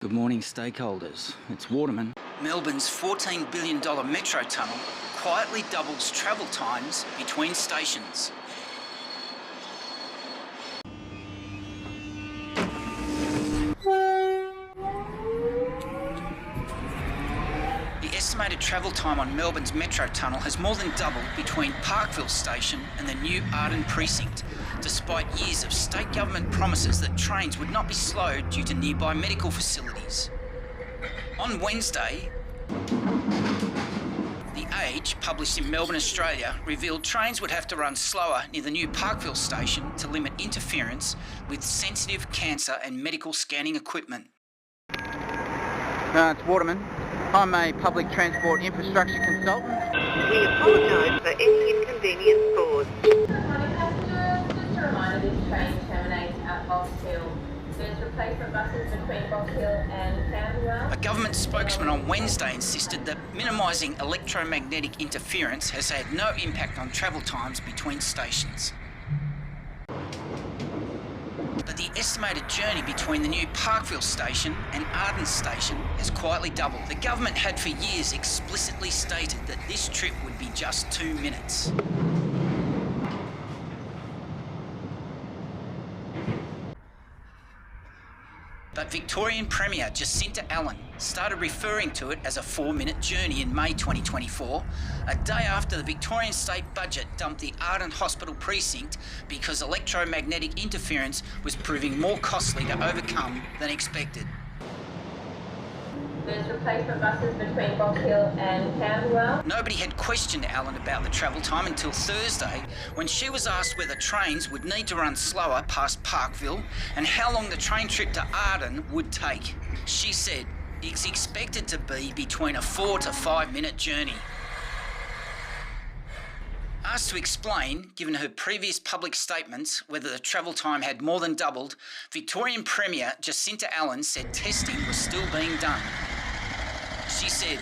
Good morning, stakeholders. It's ⁴ Melbourne's $14 billion metro tunnel quietly doubles travel times between stations. The estimated travel time on Melbourne's metro tunnel has more than doubled between Parkville station and the new Arden precinct, despite years of state government promises that trains would not be slowed due to nearby medical facilities. On Wednesday, The Age, published in Melbourne, Australia, revealed trains would have to run slower near the new Parkville station to limit interference with sensitive cancer and medical scanning equipment. It's ⁴ I'm a public transport infrastructure consultant. We apologise for any inconvenience caused. Morning passengers, just a reminder this train terminates at Box Hill. There's replacement buses between Box Hill and Camberwell. A government spokesman on Wednesday insisted that minimising electromagnetic interference has had no impact on travel times between stations. But the estimated journey between the new Parkville station and Arden station has quietly doubled. The government had for years explicitly stated that this trip would be just 2 minutes. But Victorian Premier Jacinta Allen started referring to it as a 4-minute journey in May 2024, a day after the Victorian state budget dumped the Arden Hospital precinct because electromagnetic interference was proving more costly to overcome than expected. There's replacement buses between Box Hill and Camberwell. Nobody had questioned Allen about the travel time until Thursday, when she was asked whether trains would need to run slower past Parkville and how long the train trip to Arden would take. She said it's expected to be between a 4 to 5 minute journey. Asked to explain, given her previous public statements, whether the travel time had more than doubled, Victorian Premier Jacinta Allen said testing was still being done. She said,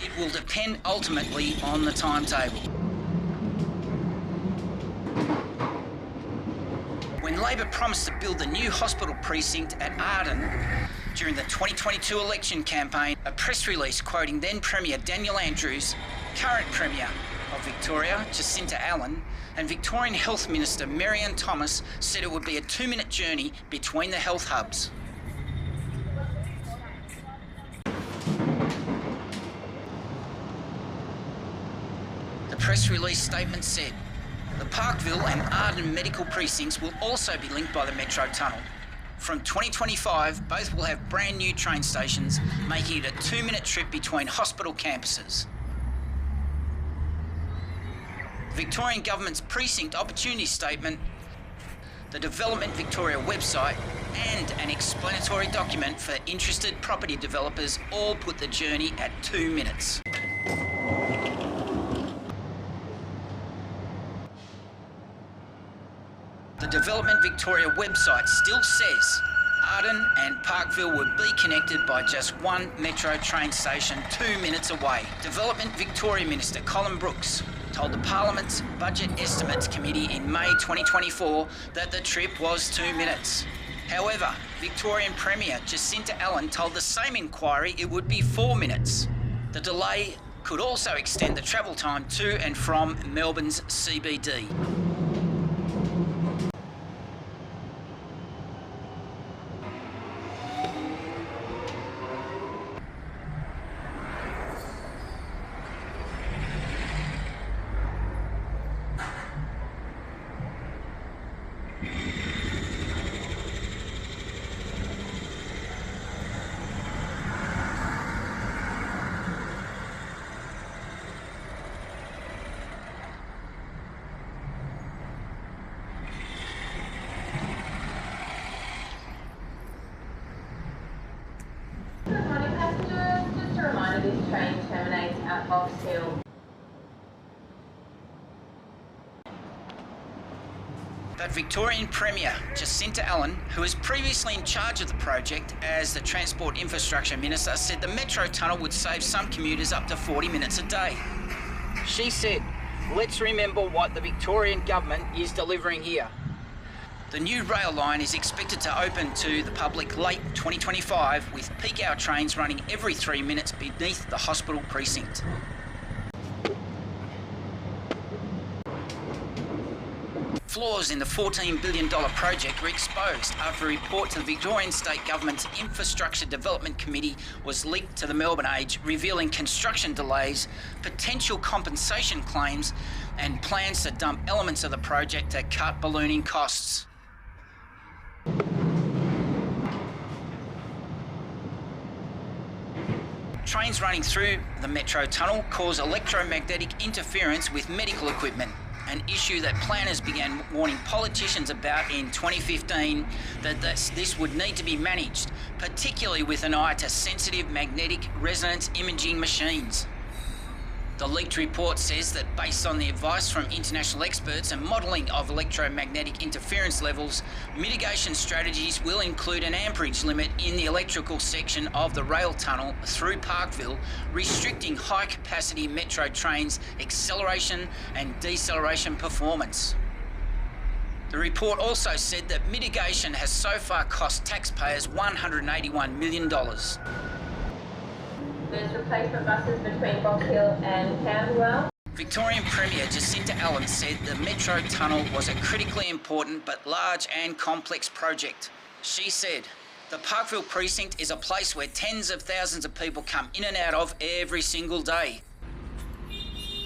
it will depend ultimately on the timetable. When Labor promised to build the new hospital precinct at Arden during the 2022 election campaign, a press release quoting then Premier Daniel Andrews, current Premier of Victoria, Jacinta Allen, and Victorian Health Minister Marianne Thomas said it would be a 2-minute journey between the health hubs. The press release statement said, the Parkville and Arden medical precincts will also be linked by the metro tunnel. From 2025, both will have brand new train stations, making it a 2-minute trip between hospital campuses. The Victorian Government's Precinct Opportunity Statement, the Development Victoria website, and an explanatory document for interested property developers all put the journey at 2 minutes. The Development Victoria website still says Arden and Parkville would be connected by just one metro train station 2 minutes away. Development Victoria Minister Colin Brooks told the Parliament's Budget Estimates Committee in May 2024 that the trip was 2 minutes. However, Victorian Premier Jacinta Allen told the same inquiry it would be 4 minutes. The delay could also extend the travel time to and from Melbourne's CBD. Good morning passengers, just a reminder this train terminates at Box Hill. But Victorian Premier Jacinta Allen, who was previously in charge of the project as the Transport Infrastructure Minister, said the metro tunnel would save some commuters up to 40 minutes a day. She said, let's remember what the Victorian government is delivering here. The new rail line is expected to open to the public late 2025, with peak hour trains running every 3 minutes beneath the hospital precinct. Flaws in the $14 billion project were exposed after a report to the Victorian State Government's Infrastructure Development Committee was leaked to the Melbourne Age, revealing construction delays, potential compensation claims, and plans to dump elements of the project to cut ballooning costs. Trains running through the metro tunnel cause electromagnetic interference with medical equipment, an issue that planners began warning politicians about in 2015, that this would need to be managed, particularly with an eye to sensitive magnetic resonance imaging machines. The leaked report says that based on the advice from international experts and modelling of electromagnetic interference levels, mitigation strategies will include an amperage limit in the electrical section of the rail tunnel through Parkville, restricting high-capacity metro trains' acceleration and deceleration performance. The report also said that mitigation has so far cost taxpayers $181 million. There's replacement buses between Box Hill and Camberwell. Victorian Premier Jacinta Allen said the metro tunnel was a critically important but large and complex project. She said, "The Parkville precinct is a place where tens of thousands of people come in and out of every single day.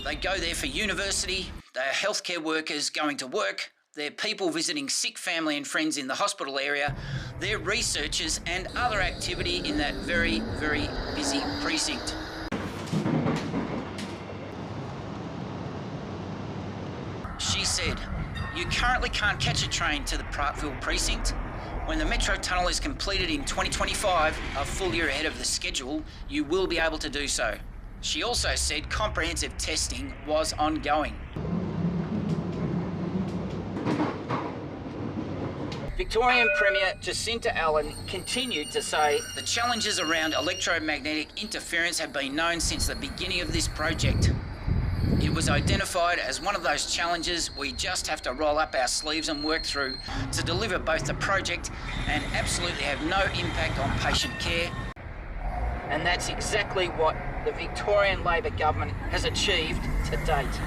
They go there for university, they are healthcare workers going to work, they're people visiting sick family and friends in the hospital area, they're researchers and other activity in that very, very busy precinct." She said, "You currently can't catch a train to the Parkville precinct. When the metro tunnel is completed in 2025, a full year ahead of the schedule, you will be able to do so." She also said comprehensive testing was ongoing. Victorian Premier Jacinta Allen continued to say, "The challenges around electromagnetic interference have been known since the beginning of this project. It was identified as one of those challenges we just have to roll up our sleeves and work through to deliver both the project and absolutely have no impact on patient care." And that's exactly what the Victorian Labor government has achieved to date.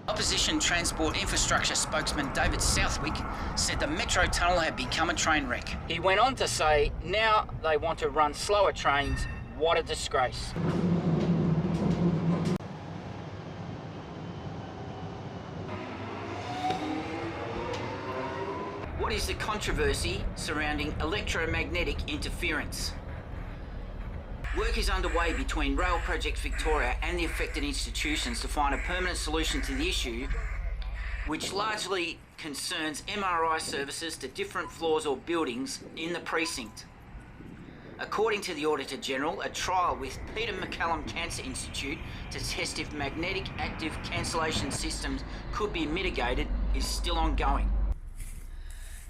Opposition Transport Infrastructure spokesman David Southwick said the metro tunnel had become a train wreck. He went on to say, "Now they want to run slower trains. What a disgrace." What is the controversy surrounding electromagnetic interference? Work is underway between Rail Projects Victoria and the affected institutions to find a permanent solution to the issue, which largely concerns MRI services to different floors or buildings in the precinct. According to the Auditor General, a trial with Peter MacCallum Cancer Institute to test if magnetic active cancellation systems could be mitigated is still ongoing.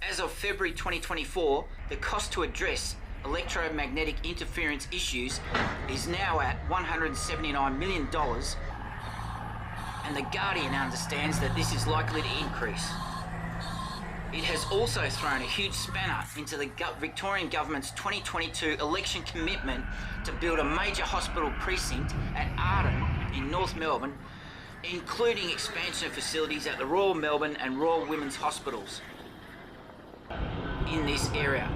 As of February 2024, the cost to address electromagnetic interference issues is now at $179 million, and The Guardian understands that this is likely to increase. It has also thrown a huge spanner into the Victorian Government's 2022 election commitment to build a major hospital precinct at Arden in North Melbourne, including expansion of facilities at the Royal Melbourne and Royal Women's Hospitals in this area.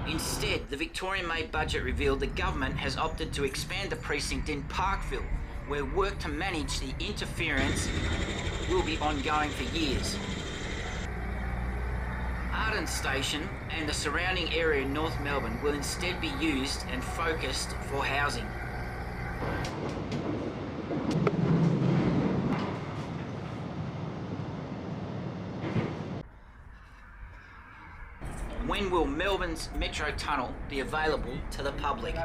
Instead, the Victorian-made budget revealed the government has opted to expand the precinct in Parkville, where work to manage the interference will be ongoing for years. Arden Station and the surrounding area in North Melbourne will instead be used and focused for housing. When will Melbourne's metro tunnel be available to the public?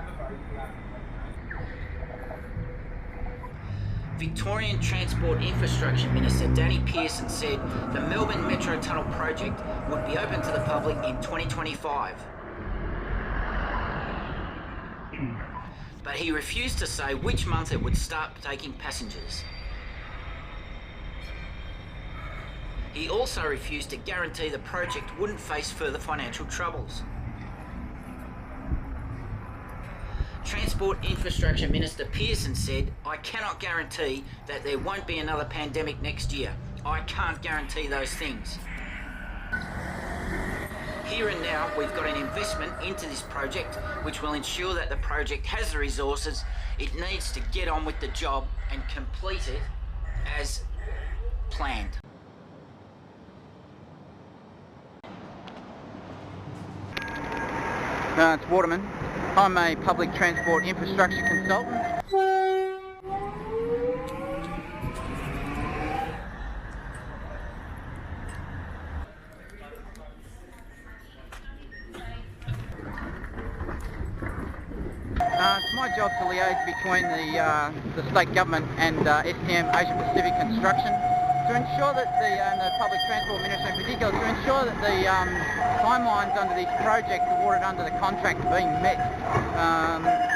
Victorian Transport Infrastructure Minister Danny Pearson said the Melbourne Metro Tunnel project would be open to the public in 2025. but he refused to say which month it would start taking passengers. He also refused to guarantee the project wouldn't face further financial troubles. Transport Infrastructure Minister Pearson said, "I cannot guarantee that there won't be another pandemic next year. I can't guarantee those things. Here and now, we've got an investment into this project which will ensure that the project has the resources it needs to get on with the job and complete it as planned." It's Waterman. I'm a public transport infrastructure consultant. It's my job to liaise between the state government and STM Asia Pacific Construction to ensure that and the public transport minister in particular, to ensure that the timelines under these projects awarded under the contract are being met.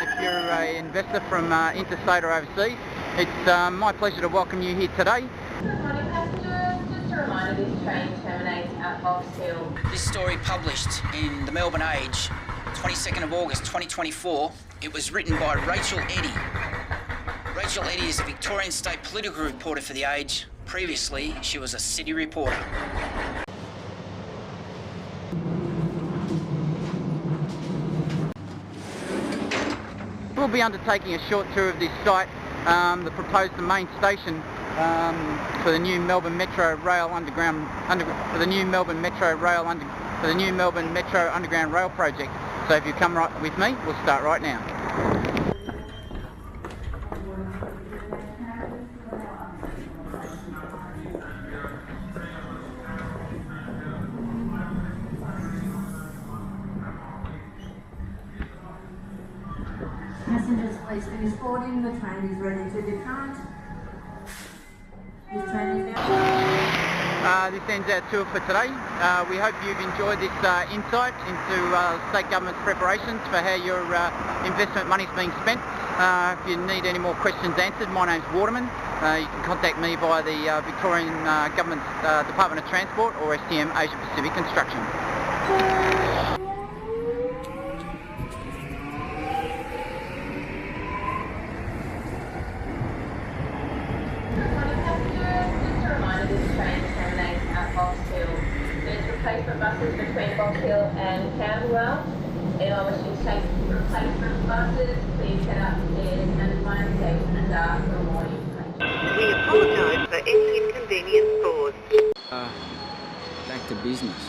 If you're an investor from interstate or overseas, it's my pleasure to welcome you here today. Good morning passengers, just a reminder this train terminates at Box Hill. This story published in the Melbourne Age, 22nd of August 2024. It was written by Rachel Eddy. Rachel Eddy is a Victorian State political reporter for The Age. Previously, she was a city reporter. We'll be undertaking a short tour of this site, the proposed main station for the new Melbourne Metro Rail Underground Rail project. So if you come right with me, we'll start right now. Passengers, please finish boarding. The train is ready to depart. This train is now... This ends our tour for today. We hope you've enjoyed this insight into state government's preparations for how your investment money is being spent. If you need any more questions answered, my name's Waterman. You can contact me via the Victorian Government's Department of Transport or STM Asia Pacific Construction. Replacement buses between Box Hill and Parkville. Anyone wishing to take replacement buses, please head upstairs and find station and dark for more information. We apologise for any inconvenience caused. Back to business.